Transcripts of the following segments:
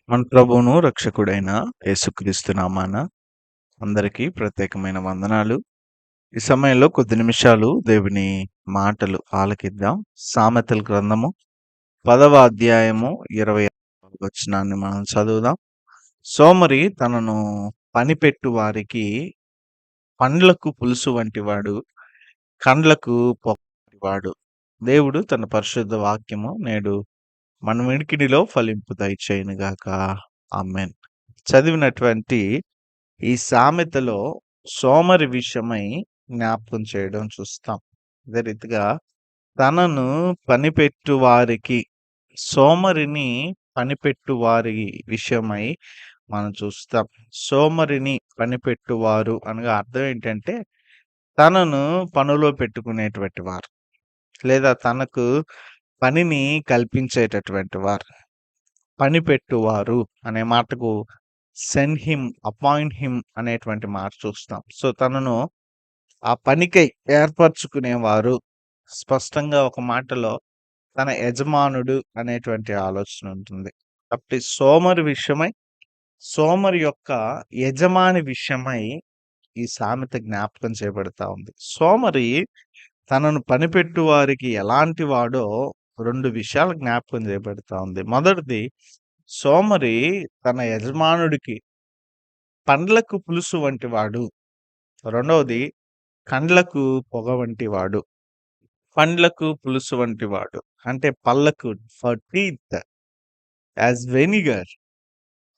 మన ప్రభువును రక్షకుడైన యేసుక్రీస్తు నామాన అందరికీ ప్రత్యేకమైన వందనాలు. ఈ సమయంలో కొద్ది నిమిషాలు దేవుని మాటలు ఆలకిద్దాం. సామెతల గ్రంథము 10వ అధ్యాయము 26వ వచనాన్ని మనం చదువుదాం. సోమరి తనను పనిపెట్టు వారికి పండ్లకు పులుసు వంటివాడు, కండ్లకు పొగ వంటివాడు. దేవుడు తన పరిశుద్ధ వాక్యము నేడు మన వినికిడిలో ఫలింపు దయచేయునుగాక. ఆమేన్. చదివినటువంటి ఈ సామెతలో సోమరి విషయమై జ్ఞాపకం చేయడం చూస్తాం. అదే రీతిగా తనను పనిపెట్టు వారికి, సోమరిని పనిపెట్టు వారి విషయమై మనం చూస్తాం. సోమరిని పనిపెట్టువారు అనగా అర్థం ఏంటంటే తనను పనిలో పెట్టుకునేటువంటి వారు, లేదా తనకు పనిని కల్పించేటటువంటి వారు. పనిపెట్టువారు అనే మాటకు సెండ్ హిమ్, అపాయింట్ హిమ్ అనేటువంటి మాట చూస్తాం. సో తనను ఆ పనికై ఏర్పరచుకునేవారు. స్పష్టంగా ఒక మాటలో తన యజమానుడు అనేటువంటి ఆలోచన ఉంటుంది. కాబట్టి సోమరి విషయమై, సోమరి యొక్క యజమాని విషయమై ఈ సామెత జ్ఞాపకం చేయబడతా ఉంది. సోమరి తనను పనిపెట్టు వారికి ఎలాంటి వాడో 2 విషయాలు జ్ఞాపకం చేయబడతా ఉంది. మొదటిది, సోమరి తన యజమానుడికి పండ్లకు పులుసు వంటివాడు. రెండవది, కండ్లకు పొగ వంటివాడు. పండ్లకు పులుసు వంటివాడు అంటే పళ్ళకు, ఫర్ టీత్ యాజ్ వెనిగర్.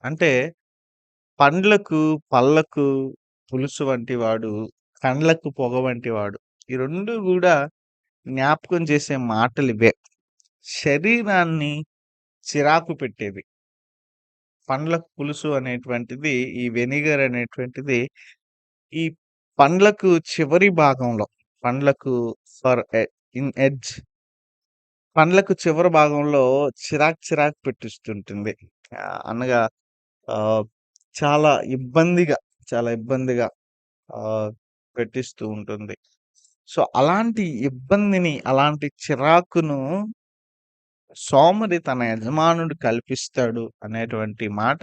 అంటే పండ్లకు, పళ్ళకు పులుసు వంటివాడు, కండ్లకు పొగ వంటివాడు. ఈ 2 గూడా జ్ఞాపకం చేసే మాటలివే. శరీరాన్ని చిరాకు పెట్టేవి. పండ్లకు పులుసు అనేటువంటిది, ఈ వెనిగర్ అనేటువంటిది ఈ పండ్లకు చివరి భాగంలో, పండ్లకు ఫర్ ఇన్ ఎడ్జ్, పండ్లకు చివరి భాగంలో చిరాకు పెట్టిస్తుంటుంది. అనగా ఆహ్, చాలా ఇబ్బందిగా, చాలా ఇబ్బందిగా ఆహ్, పెట్టిస్తూ ఉంటుంది. సో, అలాంటి ఇబ్బందిని, అలాంటి చిరాకును సోమరి తన యజమానుడు కల్పిస్తాడు అనేటువంటి మాట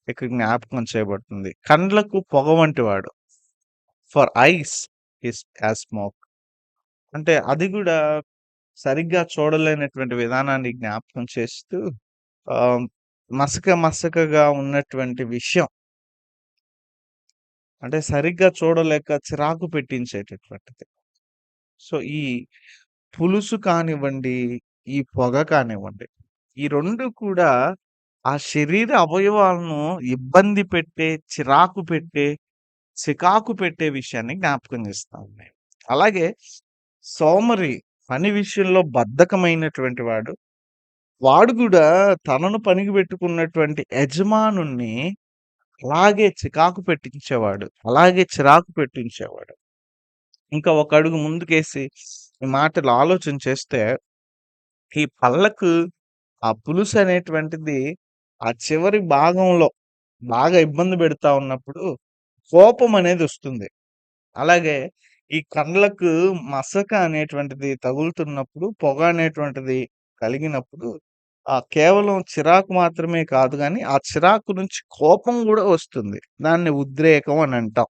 ఇక్కడ జ్ఞాపకం చేయబడుతుంది. కండ్లకు పొగ వంటివాడు. For eyes is as smoke. అంటే అది గూడా సరిగ్గా చూడలేనటువంటి విధానాన్ని జ్ఞాపకం చేస్తూ ఆహ్, మసకగా ఉన్నటువంటి విషయం. అంటే సరిగ్గా చూడలేక చిరాకు పెట్టించేటటువంటిది. సో, ఈ పులుసు కానివ్వండి, ఈ పొగ కానివ్వండి, ఈ 2 కూడా ఆ శరీర అవయవాలను ఇబ్బంది పెట్టే, చిరాకు పెట్టే, చికాకు పెట్టే విషయాన్ని జ్ఞాపకం చేస్తా ఉన్నాయి. అలాగే సోమరి పని విషయంలో బద్ధకమైనటువంటి వాడు. వాడు గూడా తనను పనికి పెట్టుకున్నటువంటి యజమానుడిని అలాగే చికాకు పెట్టించేవాడు. అలాగే చిరాకు పెట్టించేవాడు. ఇంకా ఒక అడుగు ముందుకేసి ఈ మాటలు ఆలోచన చేస్తే, ఈ పళ్ళకు ఆ పులుసనేటువంటిది ఆ చివరి భాగంలో బాగా ఇబ్బంది పెడతా ఉన్నప్పుడు కోపమనేదొస్తుంది. అలాగే ఈ కండ్లకు మసక అనేటువంటిది తగులుతున్నప్పుడు, పొగ అనేటువంటిది కలిగినప్పుడు కేవలం చిరాకు మాత్రమే కాదు గానీ, ఆ చిరాకు నుంచి కోపం గూడా వస్తుంది. దాన్ని ఉద్రేకం అని అంటాం.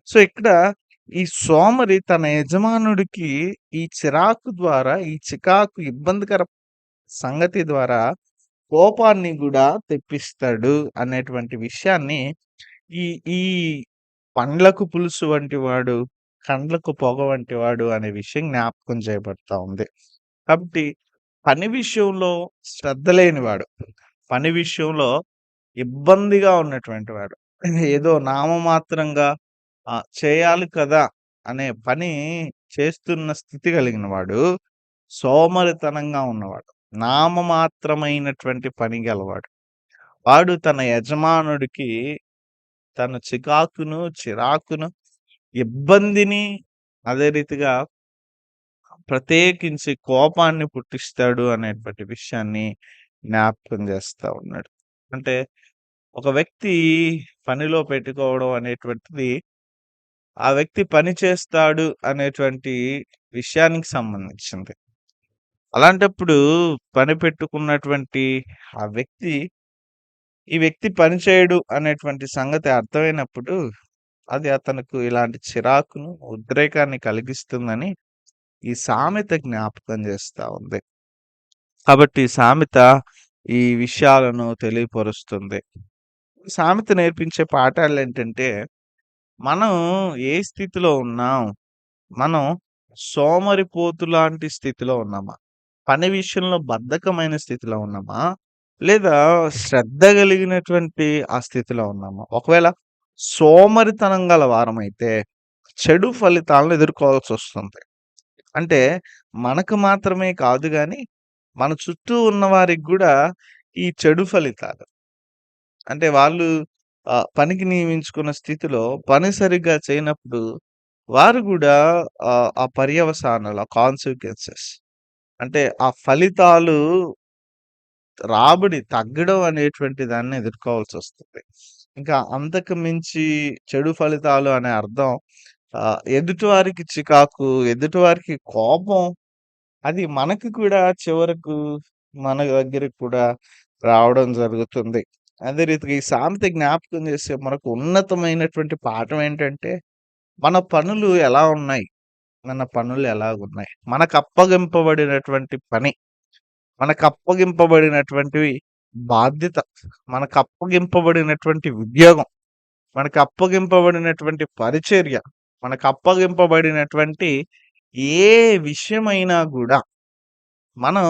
సో, ఇక్కడ ఈ సోమరి తన యజమానుడికి ఈ చిరాకు ద్వారా, ఈ చికాకు ఇబ్బందికర సంగతి ద్వారా కోపాన్ని గూడా తెప్పిస్తాడు అనేటువంటి విషయాన్ని ఈ ఈ పండ్లకు పులుసు వంటివాడు, కండ్లకు పొగ వంటివాడు అనే విషయం జ్ఞాపకం చేయబడతా ఉంది. కాబట్టి పని విషయంలో శ్రద్ధ లేనివాడు, పని విషయంలో ఇబ్బందిగా ఉన్నటువంటి వాడు, ఏదో నామమాత్రంగా చేయాలి కదా అనే పని చేస్తున్న స్థితి కలిగిన వాడు, సోమరితనంగా ఉన్నవాడు, నామమాత్రమైనటువంటి పని గలవాడు. వాడు తన యజమానుడికి తన చికాకును, చిరాకును, ఇబ్బందిని, అదే రీతిగా ప్రత్యేకించి కోపాన్ని పుట్టిస్తాడు అనేటువంటి విషయాన్ని జ్ఞాపకం చేస్తా ఉన్నాడు. అంటే ఒక వ్యక్తి పనిలో పెట్టుకోవడం అనేటువంటిది, ఆ వ్యక్తి పని చేస్తాడు అనేటువంటి విషయానికి సంబంధించింది. అలాంటప్పుడు పని పెట్టుకున్నటువంటి ఆ వ్యక్తి ఈ వ్యక్తి పని చేయడు అనేటువంటి సంగతి అర్థమైనప్పుడు, అది అతనుకు ఇలాంటి చిరాకును, ఉద్రేకాన్ని కలిగిస్తుందని ఈ సామెత జ్ఞాపకం చేస్తా ఉంది. కాబట్టి ఈ సామెత ఈ విషయాలను తెలియపరుస్తుంది. ఈ సామెత నేర్పించే పాఠాలేంటంటే, మనం ఏ స్థితిలో ఉన్నాం? మనం సోమరిపోతులాంటి స్థితిలో ఉన్నామా? పని విషయంలో బద్ధకమైన స్థితిలో ఉన్నామా? లేదా శ్రద్ధ కలిగినటువంటి ఆ స్థితిలో ఉన్నామా? ఒకవేళ సోమరితనం గల వారమైతే చెడు ఫలితాలను ఎదుర్కోవాల్సొస్తుంది. అంటే మనకు మాత్రమే కాదు గానీ, మన చుట్టూ ఉన్న వారికి గూడా ఈ చెడు ఫలితాలు అంటే వాళ్ళు పనికి నియమించుకున్న స్థితిలో పని సరిగ్గా చేయనప్పుడు వారు గూడా ఆ పర్యవసానాలు, ఆ కాన్సిక్వెన్సెస్ అంటే ఆ ఫలితాలు రాబడి తగ్గడం అనేటువంటి దాన్ని ఎదుర్కోవాల్సొస్తుంది. ఇంకా అంతకు మించి చెడు ఫలితాలు అనే అర్థం ఎదుటివారికి చికాకు, ఎదుటివారికి కోపం అది మనకి కూడా చివరకు మన దగ్గరికి కూడా రావడం జరుగుతుంది. అదే రీతిగా ఈ సామెత జ్ఞాపకం చేసే మనకు ఉన్నతమైనటువంటి పాఠం ఏంటంటే, మన పనులు ఎలా ఉన్నాయి? మన పనులు ఎలాగున్నాయి? మనకప్పగింపబడినటువంటి పని, మనకప్పగింపబడినటువంటివి బాధ్యత, మనకప్పగింపబడినటువంటి ఉద్యోగం, మనకప్పగింపబడినటువంటి పరిచర్య, మనకప్పగింపబడినటువంటి ఏ విషయమైనా గూడా మనం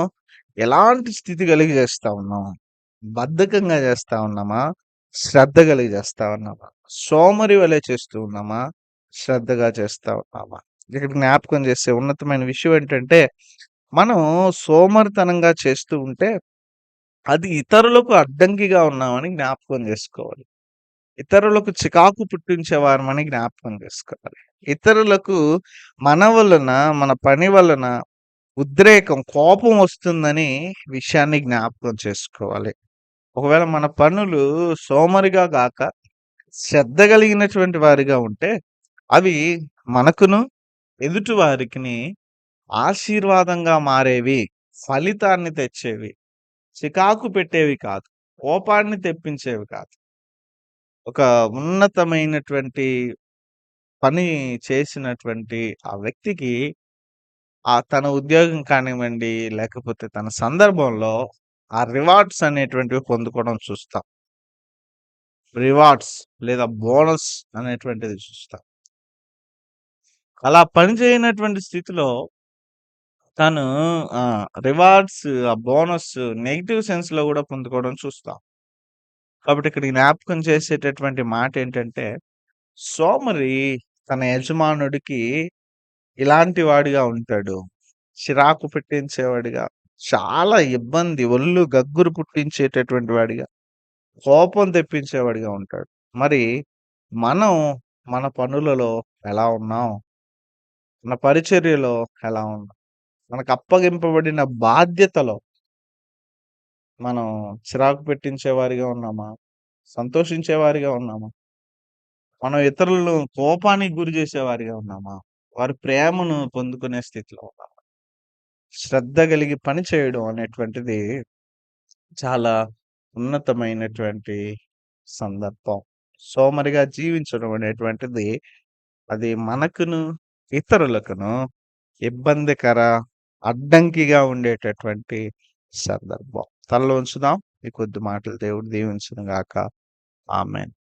ఎలాంటి స్థితి కలిగి చేస్తా ఉన్నాం? బద్ధకంగా చేస్తా ఉన్నామా? శ్రద్ధ కలిగి చేస్తా ఉన్నామా? సోమరి వలె చేస్తూ ఉన్నామా? శ్రద్ధగా చేస్తా ఉన్నామా? ఇక్కడ జ్ఞాపకం చేసే ఉన్నతమైన విషయం ఏంటంటే, మనం సోమరితనంగా చేస్తూ ఉంటే, అది ఇతరులకు అడ్డంకిగా ఉన్నామని జ్ఞాపకం చేసుకోవాలి. ఇతరులకు చికాకు పుట్టించే వారమని జ్ఞాపకం చేసుకోవాలి. ఇతరులకు మన వలన, మన పని వలన ఉద్రేకం, కోపం వస్తుందని విషయాన్ని జ్ఞాపకం చేసుకోవాలి. ఒకవేళ మన పనులు సోమరిగా గాక, శ్రద్ధ కలిగినటువంటి వారిగా ఉంటే, అవి మనకును, ఎదుటి వారికిని ఆశీర్వాదంగా మారేవి, ఫలితాన్ని తెచ్చేవి, చికాకు పెట్టేవి కాదు, కోపాన్ని తెప్పించేవి కాదు. ఒక ఉన్నతమైనటువంటి పని చేసినటువంటి ఆ వ్యక్తికి తన ఉద్యోగం కానివ్వండి, లేకపోతే తన సందర్భంలో ఆ రివార్డ్స్ అనేటువంటివి పొందుకోవడం చూస్తాం. రివార్డ్స్ లేదా బోనస్ అనేటువంటిది చూస్తాం. అలా పని చేయనటువంటి స్థితిలో తను రివార్డ్స్, ఆ బోనస్ నెగెటివ్ సెన్స్‌లో గూడా పొందుకోవడం చూస్తాం. కాబట్టి ఇక్కడ జ్ఞాపకం చేసేటటువంటి మాటేంటంటే, సోమరి తన యజమానుడికి ఇలాంటి వాడిగా ఉంటాడు. చిరాకు పెట్టించేవాడిగా, చాలా ఇబ్బంది, ఒళ్ళు గగ్గురు పుట్టించేటటువంటి వాడిగా, కోపం తెప్పించేవాడిగా ఉంటాడు. మరి మనం మన పనులలో ఎలా ఉన్నాం? మన పరిచర్యలో ఎలా ఉన్నాం? మనకు అప్పగింపబడిన బాధ్యతలో మనం చిరాకు పెట్టించేవారిగా ఉన్నామా? సంతోషించేవారిగా ఉన్నామా? మనం ఇతరులను కోపానికి గురి చేసేవారిగా ఉన్నామా? వారి ప్రేమను పొందుకునే స్థితిలో ఉన్నామా? శ్రద్ధ కలిగి పని చేయడం అనేటువంటిది చాలా ఉన్నతమైనటువంటి సందర్భం. సోమరిగా జీవించడం అనేటువంటిది అది మనకును, ఇతరులకును ఇబ్బందికర, అడ్డంకిగా ఉండేటటువంటి సందర్భం. తలలో ఉంచుదాం. ఈ కొద్ది మాటలు దేవుడు దీవించును గాక. ఆమేన్.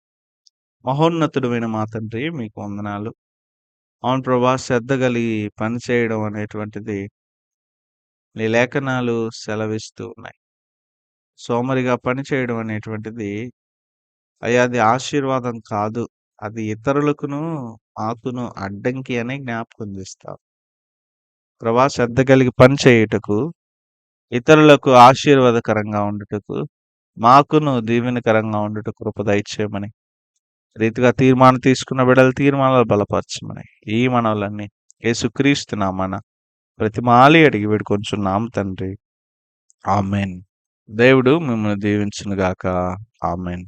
మహోన్నతుడైన మా తండ్రి మీకు వందనాలు. అవును ప్రభా! శ్రద్ధ కలిగి పని చేయడం అనేటువంటిది నీ లేఖనాలు సెలవిస్తూ ఉన్నాయి. సోమరిగా పని చేయడం అనేటువంటిది అయ్యా అది ఆశీర్వాదం కాదు. అది ఇతరులకును, మాకును అడ్డంకి అని జ్ఞాపకం చేస్తావు. ప్రభా! శ్రద్ధ కలిగి పని చేయుటకు, ఇతరులకు ఆశీర్వాదకరంగా ఉండుటకు, మాకును దీవెనకరంగా ఉండుటకు కృప దయచేయమని, రీతిగా తీర్మానం తీసుకున్న బిడ్డలు తీర్మానాలు బలపరచమని, ఈ మనవులన్నీ యేసుక్రీస్తు నామాన బ్రతిమాలి అడిగి వేడుకొంచున్నాము తండ్రి. ఆమేన్. దేవుడు మిమ్మల్ని దీవించును గాక. ఆమేన్.